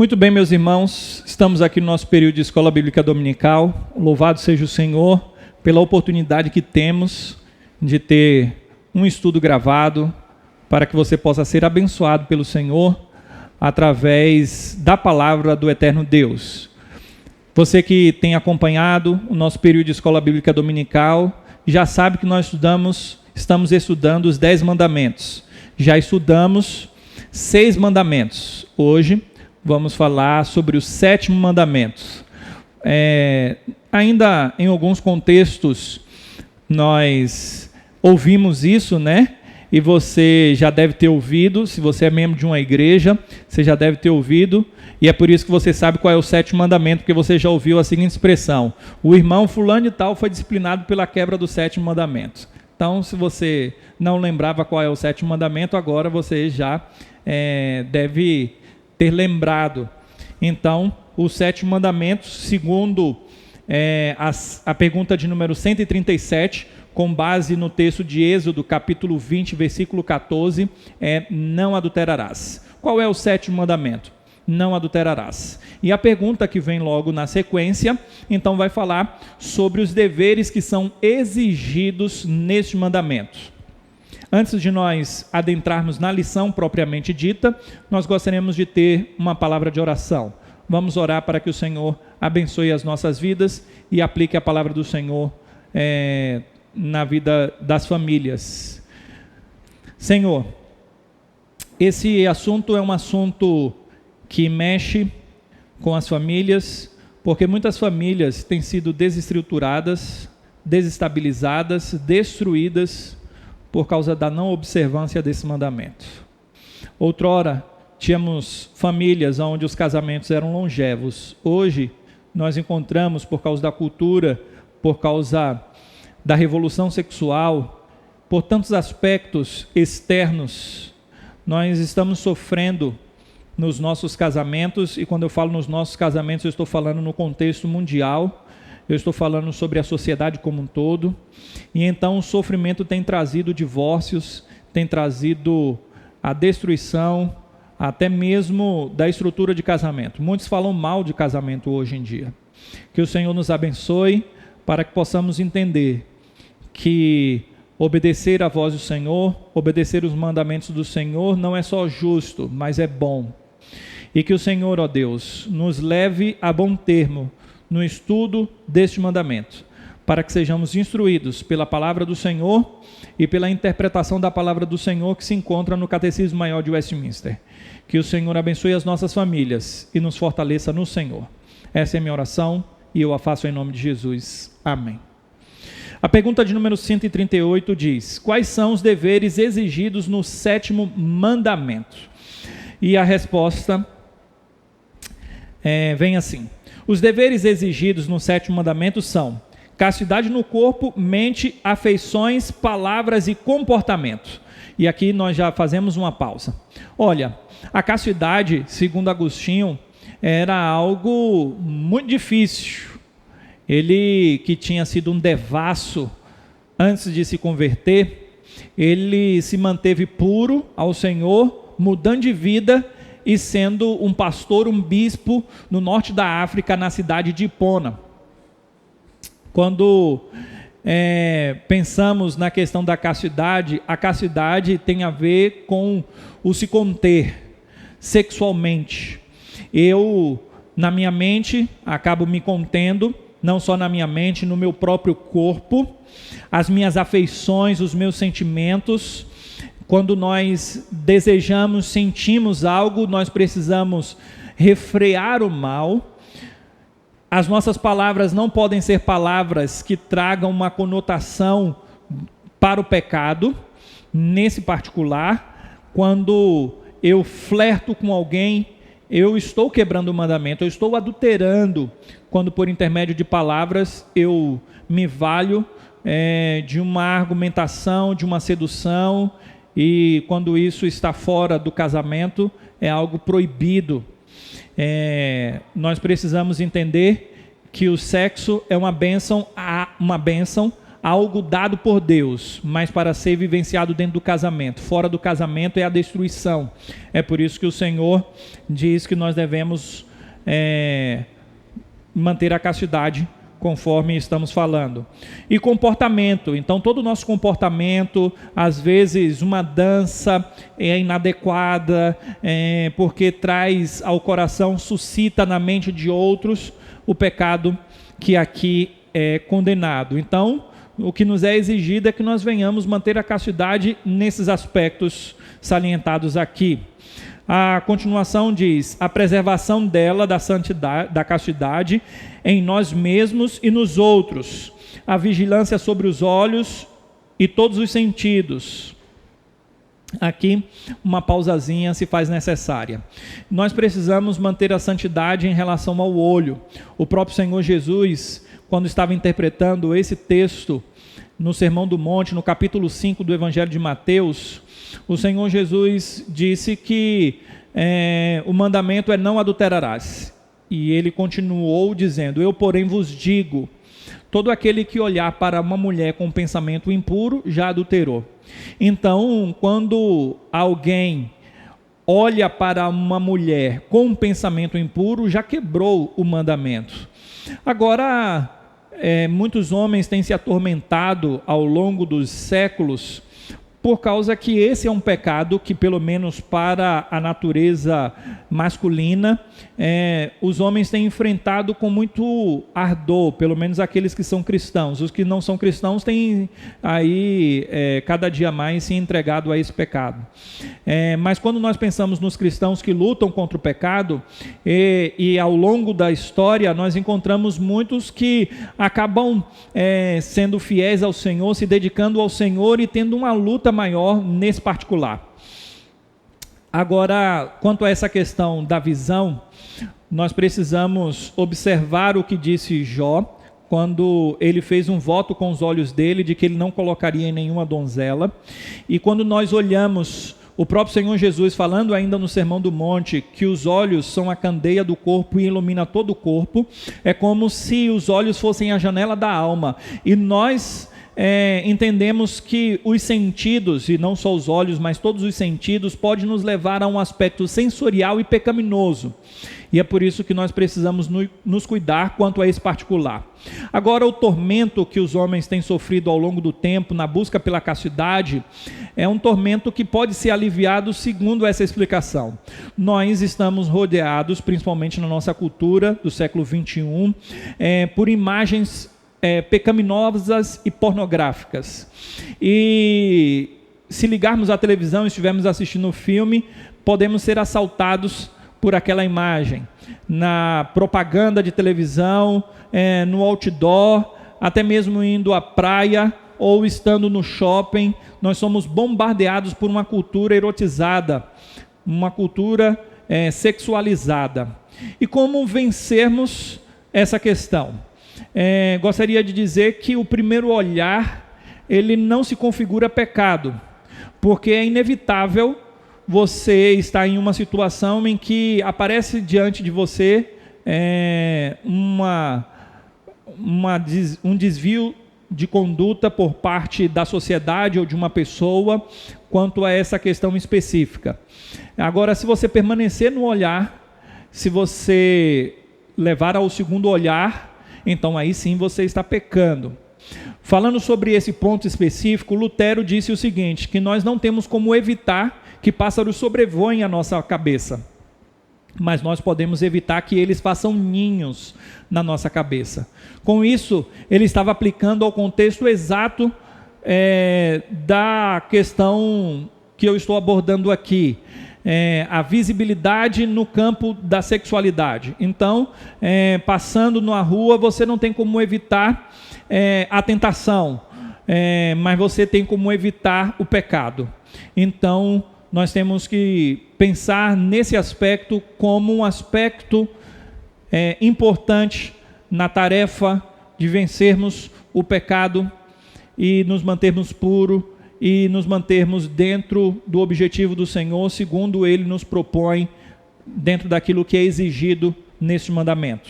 Muito bem, meus irmãos, estamos aqui no nosso período de Escola Bíblica Dominical. Louvado seja o Senhor pela oportunidade que temos de ter um estudo gravado para que você possa ser abençoado pelo Senhor através da palavra do eterno Deus. Você que tem acompanhado o nosso período de Escola Bíblica Dominical já sabe que nós estamos estudando os 10 mandamentos. Já estudamos 6 mandamentos. Hoje vamos falar sobre o 7º mandamento. Ainda em alguns contextos nós ouvimos isso, né? E você já deve ter ouvido, se você é membro de uma igreja, você já deve ter ouvido, e é por isso que você sabe qual é o 7º mandamento, porque você já ouviu a seguinte expressão: o irmão fulano de tal foi disciplinado pela quebra do 7º mandamento. Então, se você não lembrava qual é o 7º mandamento, agora você já deve ter lembrado. Então, o 7º mandamento, segundo a pergunta de número 137, com base no texto de Êxodo, capítulo 20, versículo 14, não adulterarás. Qual é o 7º mandamento? Não adulterarás. E a pergunta que vem logo na sequência, então vai falar sobre os deveres que são exigidos neste mandamento. Antes de nós adentrarmos na lição propriamente dita, nós gostaríamos de ter uma palavra de oração. Vamos orar para que o Senhor abençoe as nossas vidas e aplique a palavra do Senhor na vida das famílias. Senhor, esse assunto é um assunto que mexe com as famílias, porque muitas famílias têm sido desestruturadas, desestabilizadas, destruídas por causa da não observância desse mandamento. Outrora, tínhamos famílias onde os casamentos eram longevos. Hoje, nós encontramos, por causa da cultura, por causa da revolução sexual, por tantos aspectos externos, nós estamos sofrendo nos nossos casamentos, e quando eu falo nos nossos casamentos, eu estou falando no contexto mundial, eu estou falando sobre a sociedade como um todo, e então o sofrimento tem trazido divórcios, tem trazido a destruição, até mesmo da estrutura de casamento. Muitos falam mal de casamento hoje em dia. Que o Senhor nos abençoe para que possamos entender que obedecer à voz do Senhor, obedecer os mandamentos do Senhor não é só justo, mas é bom. E que o Senhor, ó Deus, nos leve a bom termo no estudo deste mandamento, para que sejamos instruídos pela palavra do Senhor e pela interpretação da palavra do Senhor que se encontra no Catecismo Maior de Westminster. Que o Senhor abençoe as nossas famílias e nos fortaleça no Senhor. Essa é a minha oração e eu a faço em nome de Jesus. Amém. A pergunta de número 138 diz: quais são os deveres exigidos no 7º mandamento? E a resposta vem assim: os deveres exigidos no 7º mandamento são castidade no corpo, mente, afeições, palavras e comportamento. E aqui nós já fazemos uma pausa. Olha, a castidade, segundo Agostinho, era algo muito difícil. Ele, que tinha sido um devasso antes de se converter, ele se manteve puro ao Senhor, mudando de vida e sendo um pastor, um bispo no norte da África, na cidade de Hipona. Quando pensamos na questão da castidade, a castidade tem a ver com o se conter sexualmente. Eu, na minha mente, acabo me contendo, não só na minha mente, no meu próprio corpo, as minhas afeições, os meus sentimentos. Quando nós desejamos, sentimos algo, nós precisamos refrear o mal. As nossas palavras não podem ser palavras que tragam uma conotação para o pecado. Nesse particular, quando eu flerto com alguém, eu estou quebrando o mandamento, eu estou adulterando, quando por intermédio de palavras eu me valho de uma argumentação, de uma sedução, e quando isso está fora do casamento, é algo proibido. Nós precisamos entender que o sexo é uma bênção algo dado por Deus, mas para ser vivenciado dentro do casamento. Fora do casamento é a destruição. É por isso que o Senhor diz que nós devemos manter a castidade, conforme estamos falando. E comportamento. Então, todo o nosso comportamento, às vezes uma dança é inadequada, porque traz ao coração, suscita na mente de outros o pecado que aqui é condenado. Então, o que nos é exigido é que nós venhamos manter a castidade nesses aspectos salientados aqui. A continuação diz: a preservação dela, da santidade, da castidade, em nós mesmos e nos outros, a vigilância sobre os olhos e todos os sentidos. Aqui uma pausazinha se faz necessária. Nós precisamos manter a santidade em relação ao olho. O próprio Senhor Jesus, quando estava interpretando esse texto no Sermão do Monte, no capítulo 5 do Evangelho de Mateus, o Senhor Jesus disse que o mandamento é: não adulterarás. E ele continuou dizendo: eu, porém, vos digo, todo aquele que olhar para uma mulher com pensamento impuro já adulterou. Então, quando alguém olha para uma mulher com um pensamento impuro, já quebrou o mandamento. Agora, muitos homens têm se atormentado ao longo dos séculos, por causa que esse é um pecado que, pelo menos para a natureza masculina, os homens têm enfrentado com muito ardor, pelo menos aqueles que são cristãos. Os que não são cristãos têm aí cada dia mais se entregado a esse pecado. Mas quando nós pensamos nos cristãos que lutam contra o pecado, e ao longo da história nós encontramos muitos que acabam sendo fiéis ao Senhor, se dedicando ao Senhor e tendo uma luta maior nesse particular. Agora, quanto a essa questão da visão, nós precisamos observar o que disse Jó, quando ele fez um voto com os olhos dele, de que ele não colocaria em nenhuma donzela. E quando nós olhamos o próprio Senhor Jesus falando ainda no Sermão do Monte, que os olhos são a candeia do corpo e ilumina todo o corpo, é como se os olhos fossem a janela da alma. E nós entendemos que os sentidos, e não só os olhos, mas todos os sentidos, podem nos levar a um aspecto sensorial e pecaminoso. E é por isso que nós precisamos nos cuidar quanto a esse particular. Agora, o tormento que os homens têm sofrido ao longo do tempo na busca pela castidade é um tormento que pode ser aliviado segundo essa explicação. Nós estamos rodeados, principalmente na nossa cultura do século 21, por imagens pecaminosas e pornográficas. E se ligarmos à televisão e estivermos assistindo o filme, podemos ser assaltados por aquela imagem. Na propaganda de televisão, no outdoor, até mesmo indo à praia ou estando no shopping, nós somos bombardeados por uma cultura erotizada, uma cultura sexualizada. E como vencermos essa questão? Gostaria de dizer que o primeiro olhar, ele não se configura pecado, porque é inevitável você estar em uma situação em que aparece diante de você um desvio de conduta por parte da sociedade ou de uma pessoa quanto a essa questão específica. Agora, se você permanecer no olhar, se você levar ao segundo olhar, então aí sim você está pecando. Falando sobre esse ponto específico, Lutero disse o seguinte, que nós não temos como evitar que pássaros sobrevoem a nossa cabeça, mas nós podemos evitar que eles façam ninhos na nossa cabeça. Com isso, ele estava aplicando ao contexto exato da questão que eu estou abordando aqui, a visibilidade no campo da sexualidade. Então, passando na rua, você não tem como evitar a tentação, mas você tem como evitar o pecado. Então, nós temos que pensar nesse aspecto como um aspecto importante na tarefa de vencermos o pecado e nos mantermos puros e nos mantermos dentro do objetivo do Senhor, segundo Ele nos propõe, dentro daquilo que é exigido neste mandamento.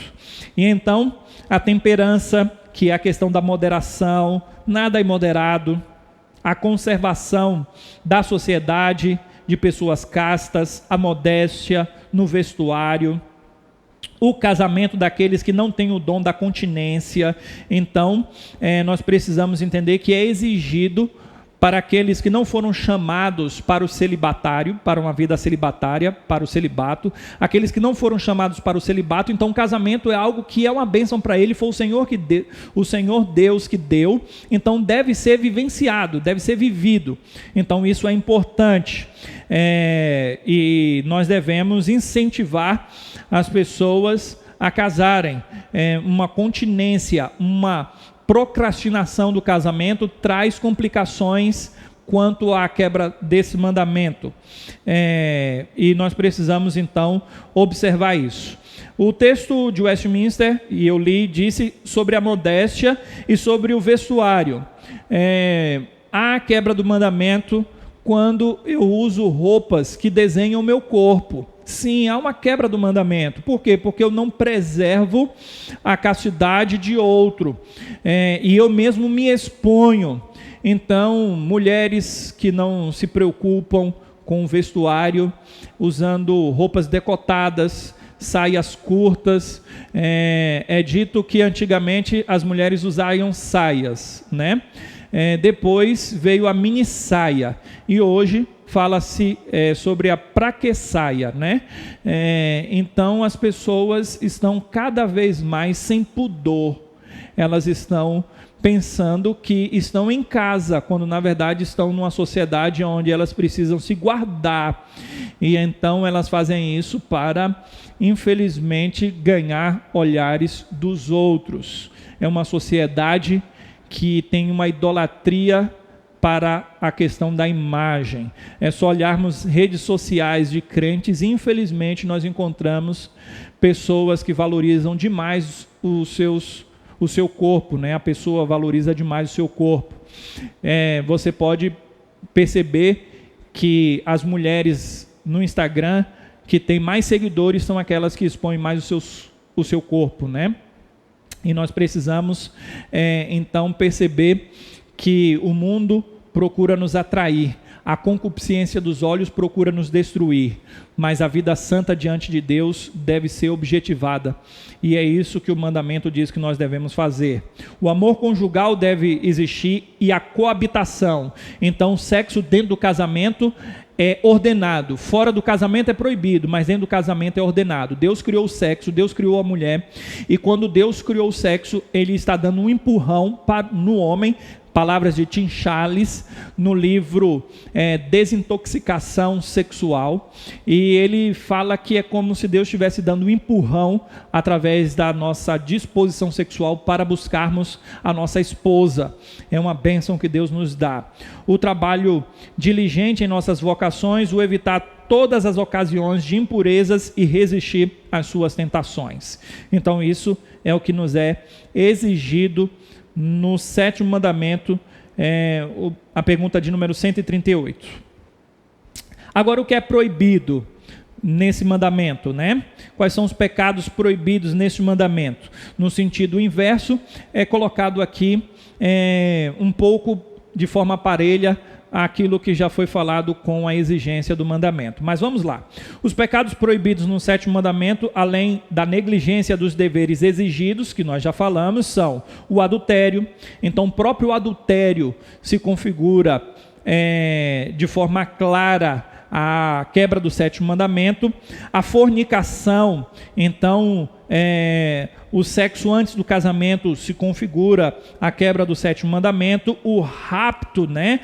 E então, a temperança que é a questão da moderação, nada imoderado, a conservação da sociedade, de pessoas castas, a modéstia no vestuário, o casamento daqueles que não têm o dom da continência. Então, nós precisamos entender que é exigido para aqueles que não foram chamados para o celibatário, para uma vida celibatária, para o celibato, aqueles que não foram chamados para o celibato, então o casamento é algo que é uma bênção para ele, foi o Senhor Deus que deu, então deve ser vivenciado, deve ser vivido, então isso é importante, e nós devemos incentivar as pessoas a casarem, uma continência, uma procrastinação do casamento traz complicações quanto à quebra desse mandamento, e nós precisamos então observar isso. O texto de Westminster, e eu li, disse sobre a modéstia e sobre o vestuário. Há a quebra do mandamento quando eu uso roupas que desenham o meu corpo. Sim, há uma quebra do mandamento. Por quê? Porque eu não preservo a castidade de outro, e eu mesmo me exponho. Então, mulheres que não se preocupam com o vestuário, usando roupas decotadas, saias curtas, é dito que antigamente as mulheres usavam saias, né? Depois veio a mini saia, e hoje fala-se sobre a praquessaia, né? Então as pessoas estão cada vez mais sem pudor, elas estão pensando que estão em casa, quando na verdade estão numa sociedade onde elas precisam se guardar, e então elas fazem isso para, infelizmente, ganhar olhares dos outros. É uma sociedade que tem uma idolatria para a questão da imagem. É só olharmos redes sociais de crentes, e infelizmente nós encontramos pessoas que valorizam demais o seu corpo, né? A pessoa valoriza demais o seu corpo. Você pode perceber que as mulheres no Instagram que têm mais seguidores são aquelas que expõem mais o seu corpo, né? E nós precisamos, então, perceber que o mundo procura nos atrair, a concupiscência dos olhos procura nos destruir, mas a vida santa diante de Deus deve ser objetivada, e é isso que o mandamento diz que nós devemos fazer. O amor conjugal deve existir, e a coabitação. Então, o sexo dentro do casamento é ordenado, fora do casamento é proibido, mas dentro do casamento é ordenado. Deus criou o sexo, Deus criou a mulher, e quando Deus criou o sexo, Ele está dando um empurrão no homem. Palavras de Tim Challies, no livro Desintoxicação Sexual, e ele fala que é como se Deus estivesse dando um empurrão através da nossa disposição sexual para buscarmos a nossa esposa. É uma bênção que Deus nos dá. O trabalho diligente em nossas vocações, o evitar todas as ocasiões de impurezas e resistir às suas tentações. Então isso é o que nos é exigido no 7º mandamento, a pergunta de número 138. Agora, o que é proibido nesse mandamento, né? Quais são os pecados proibidos nesse mandamento? No sentido inverso, é colocado aqui um pouco de forma parelha aquilo que já foi falado com a exigência do mandamento. Mas vamos lá. Os pecados proibidos no 7º mandamento, além da negligência dos deveres exigidos, que nós já falamos, são o adultério. Então, o próprio adultério se configura de forma clara a quebra do 7º mandamento. A fornicação, então, o sexo antes do casamento se configura a quebra do 7º mandamento. O rapto, né?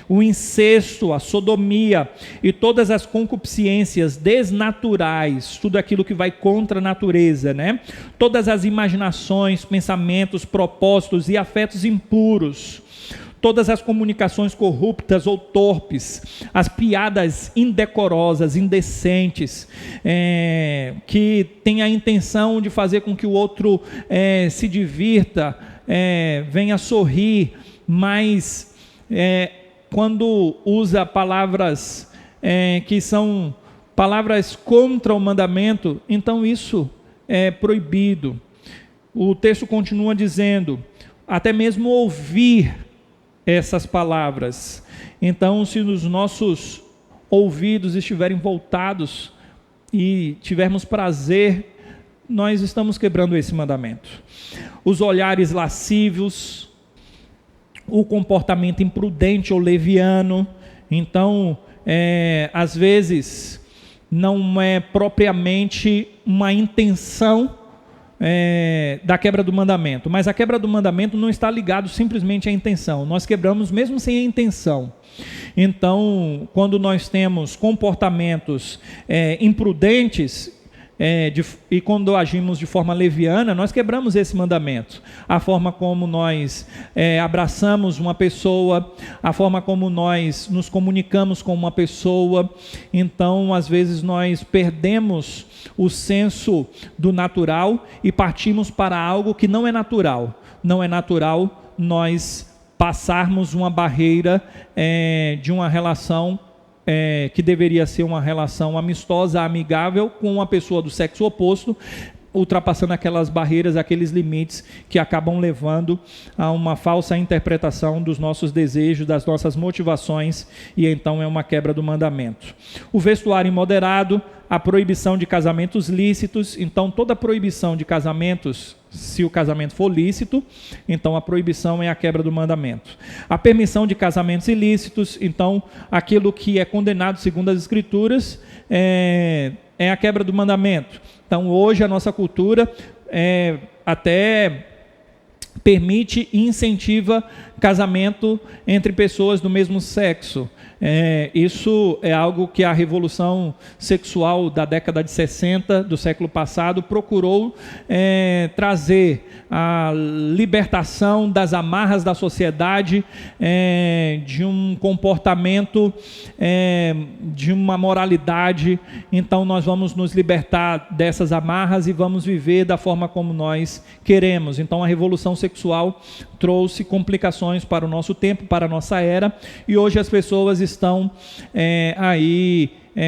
O incesto, a sodomia e todas as concupiscências desnaturais, tudo aquilo que vai contra a natureza, né? Todas as imaginações, pensamentos, propósitos e afetos impuros, todas as comunicações corruptas ou torpes, as piadas indecorosas, indecentes, que têm a intenção de fazer com que o outro se divirta, venha sorrir, mas quando usa palavras que são palavras contra o mandamento, então isso é proibido. o texto continua dizendo, até mesmo ouvir essas palavras. Então, se os nossos ouvidos estiverem voltados e tivermos prazer, nós estamos quebrando esse mandamento. Os olhares lascivos, o comportamento imprudente ou leviano. Então, às vezes, não é propriamente uma intenção da quebra do mandamento, mas a quebra do mandamento não está ligado simplesmente à intenção, nós quebramos mesmo sem a intenção. Então, quando nós temos comportamentos imprudentes, e quando agimos de forma leviana, nós quebramos esse mandamento. A forma como nós abraçamos uma pessoa, a forma como nós nos comunicamos com uma pessoa. Então, às vezes nós perdemos o senso do natural e partimos para algo que não é natural. Não é natural nós passarmos uma barreira de uma relação que deveria ser uma relação amistosa, amigável, com uma pessoa do sexo oposto, ultrapassando aquelas barreiras, aqueles limites que acabam levando a uma falsa interpretação dos nossos desejos, das nossas motivações, e então é uma quebra do mandamento. O vestuário imoderado, a proibição de casamentos lícitos. Então, toda proibição de casamentos, se o casamento for lícito, então a proibição é a quebra do mandamento. A permissão de casamentos ilícitos. Então, aquilo que é condenado segundo as Escrituras é a quebra do mandamento. Então, hoje a nossa cultura até permite e incentiva casamento entre pessoas do mesmo sexo. Isso é algo que a revolução sexual da década de 60 do século passado procurou trazer a libertação das amarras da sociedade, de um comportamento, de uma moralidade. Então nós vamos nos libertar dessas amarras e vamos viver da forma como nós queremos. Então a revolução sexual trouxe complicações para o nosso tempo, para a nossa era, e hoje as pessoas estão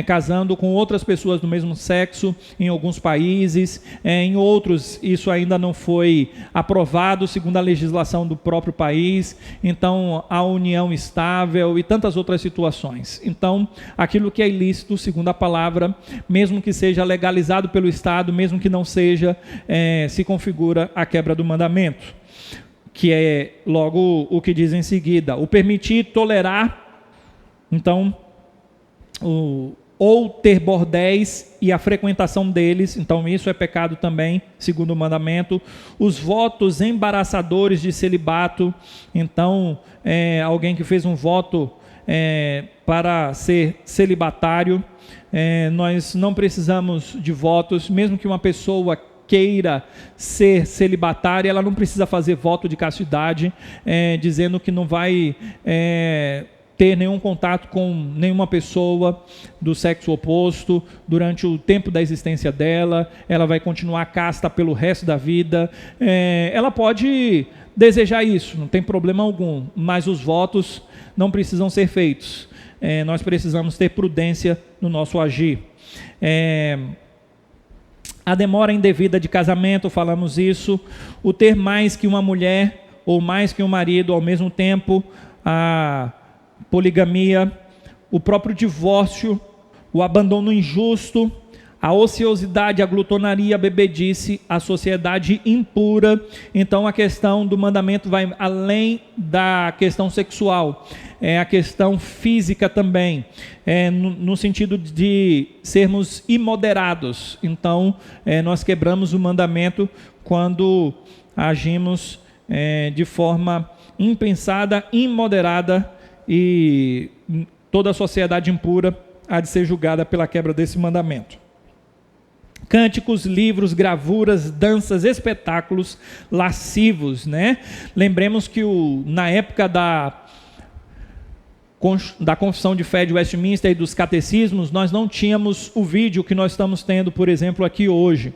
casando com outras pessoas do mesmo sexo em alguns países, em outros isso ainda não foi aprovado segundo a legislação do próprio país. Então a união estável e tantas outras situações. Então aquilo que é ilícito segundo a palavra, mesmo que seja legalizado pelo Estado, mesmo que não seja, se configura a quebra do mandamento, que é logo o que diz em seguida: o permitir, tolerar. Então, ou ter bordéis e a frequentação deles. Então isso é pecado também, segundo o mandamento. Os votos embaraçadores de celibato. Então, alguém que fez um voto para ser celibatário, nós não precisamos de votos, mesmo que uma pessoa queira ser celibatária, ela não precisa fazer voto de castidade, dizendo que não vai ter nenhum contato com nenhuma pessoa do sexo oposto durante o tempo da existência dela. Ela vai continuar casta pelo resto da vida. Ela pode desejar isso, não tem problema algum, mas os votos não precisam ser feitos. Nós precisamos ter prudência no nosso agir. A demora indevida de casamento, falamos isso. O ter mais que uma mulher ou mais que um marido ao mesmo tempo, a poligamia, o próprio divórcio, o abandono injusto, a ociosidade, a glutonaria, a bebedice, a sociedade impura. Então a questão do mandamento vai além da questão sexual, a questão física também, no sentido de sermos imoderados. Então nós quebramos o mandamento quando agimos de forma impensada, imoderada, e toda a sociedade impura há de ser julgada pela quebra desse mandamento. Cânticos, livros, gravuras, danças, espetáculos lascivos, né? Lembremos que na época da Confissão de Fé de Westminster e dos catecismos, nós não tínhamos o vídeo que nós estamos tendo, por exemplo, aqui hoje.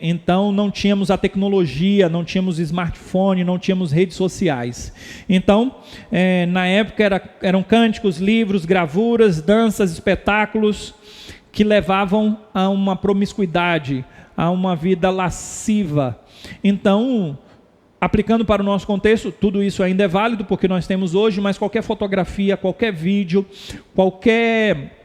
Então não tínhamos a tecnologia, não tínhamos smartphone, não tínhamos redes sociais. Então, na época eram cânticos, livros, gravuras, danças, espetáculos que levavam a uma promiscuidade, a uma vida lasciva. Então, aplicando para o nosso contexto, tudo isso ainda é válido, porque nós temos hoje, mas qualquer fotografia, qualquer vídeo, qualquer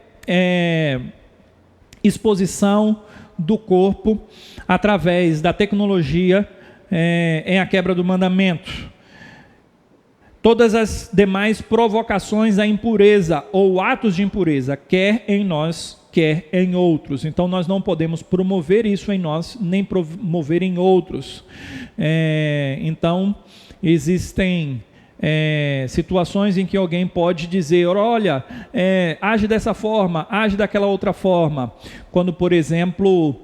exposição do corpo, através da tecnologia, é a quebra do mandamento. Todas as demais provocações à impureza ou atos de impureza, quer em nós, quer em outros. Então nós não podemos promover isso em nós, nem promover em outros. Então existem situações em que alguém pode dizer, olha, age dessa forma, age daquela outra forma. Quando, por exemplo,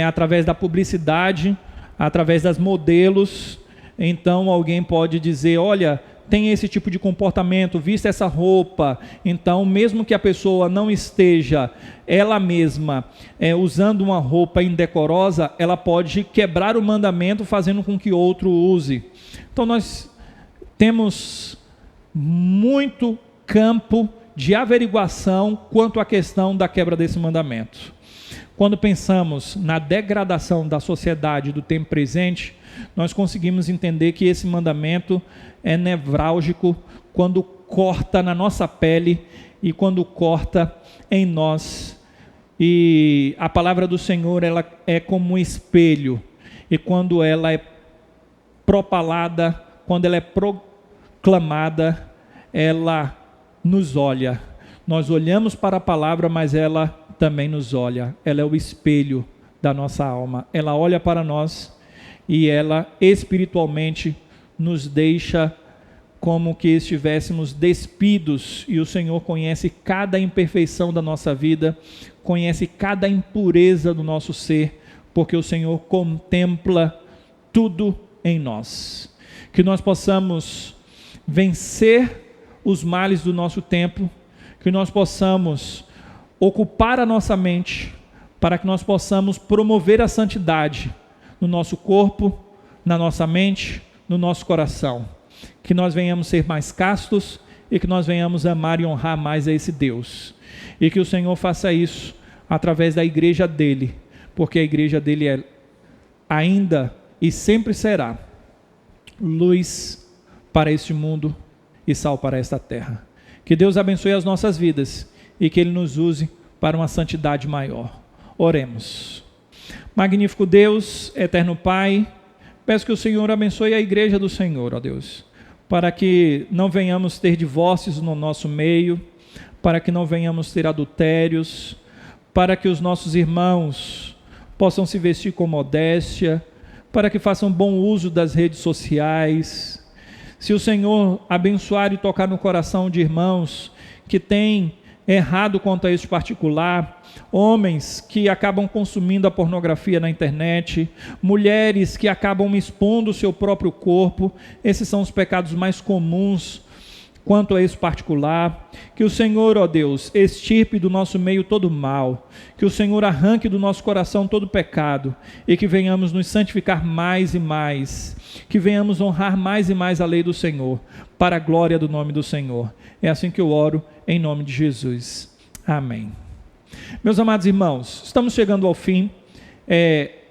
através da publicidade, através das modelos, então alguém pode dizer, olha, tem esse tipo de comportamento, vista essa roupa. Então, mesmo que a pessoa não esteja ela mesma usando uma roupa indecorosa, ela pode quebrar o mandamento fazendo com que outro use. Então, nós temos muito campo de averiguação quanto à questão da quebra desse mandamento. Quando pensamos na degradação da sociedade do tempo presente, nós conseguimos entender que esse mandamento é nevrálgico quando corta na nossa pele e quando corta em nós. E a palavra do Senhor, ela é como um espelho, e quando ela é propalada, quando ela é proclamada, ela nos olha. Nós olhamos para a palavra, mas ela também nos olha. Ela é o espelho da nossa alma. Ela olha para nós e ela espiritualmente nos deixa como que estivéssemos despidos, e o Senhor conhece cada imperfeição da nossa vida, conhece cada impureza do nosso ser, porque o Senhor contempla tudo em nós. Que nós possamos vencer os males do nosso tempo, que nós possamos ocupar a nossa mente, para que nós possamos promover a santidade no nosso corpo, na nossa mente, no nosso coração. Que nós venhamos ser mais castos e que nós venhamos amar e honrar mais a esse Deus. E que o Senhor faça isso através da igreja dele, porque a igreja dele é ainda e sempre será luz para este mundo e sal para esta terra. Que Deus abençoe as nossas vidas e que ele nos use para uma santidade maior. Oremos. Magnífico Deus, eterno Pai, peço que o Senhor abençoe a igreja do Senhor, ó Deus, para que não venhamos ter divórcios no nosso meio, para que não venhamos ter adultérios, para que os nossos irmãos possam se vestir com modéstia, para que façam bom uso das redes sociais. Se o Senhor abençoar e tocar no coração de irmãos que têm errado quanto a este particular, homens que acabam consumindo a pornografia na internet, mulheres que acabam expondo o seu próprio corpo, esses são os pecados mais comuns quanto a esse particular. Que o Senhor, ó Deus, extirpe do nosso meio todo mal, que o Senhor arranque do nosso coração todo pecado, e que venhamos nos santificar mais e mais, que venhamos honrar mais e mais a lei do Senhor, para a glória do nome do Senhor. É assim que eu oro, em nome de Jesus. Amém. Meus amados irmãos, estamos chegando ao fim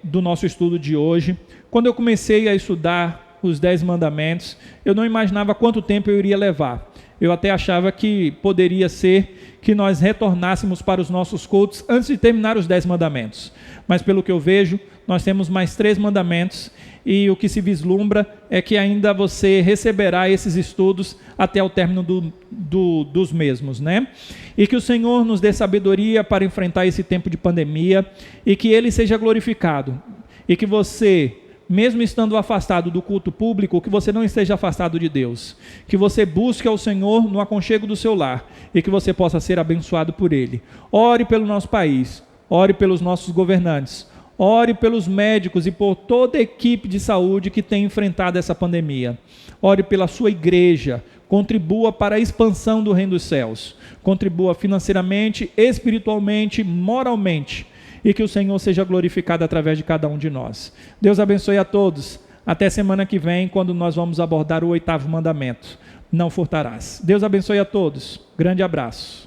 do nosso estudo de hoje. Quando eu comecei a estudar os 10 mandamentos, eu não imaginava quanto tempo eu iria levar. Eu até achava que poderia ser que nós retornássemos para os nossos cultos antes de terminar os 10 mandamentos. Mas pelo que eu vejo, nós temos mais 3 mandamentos, e o que se vislumbra é que ainda você receberá esses estudos até o término dos mesmos, né? E que o Senhor nos dê sabedoria para enfrentar esse tempo de pandemia, e que Ele seja glorificado, e que você, mesmo estando afastado do culto público, que você não esteja afastado de Deus, que você busque ao Senhor no aconchego do seu lar, e que você possa ser abençoado por Ele. Ore pelo nosso país, ore pelos nossos governantes, ore pelos médicos e por toda a equipe de saúde que tem enfrentado essa pandemia. Ore pela sua igreja, contribua para a expansão do reino dos céus, contribua financeiramente, espiritualmente, moralmente, e que o Senhor seja glorificado através de cada um de nós. Deus abençoe a todos. Até semana que vem, quando nós vamos abordar o 8º mandamento: não furtarás. Deus abençoe a todos. Grande abraço.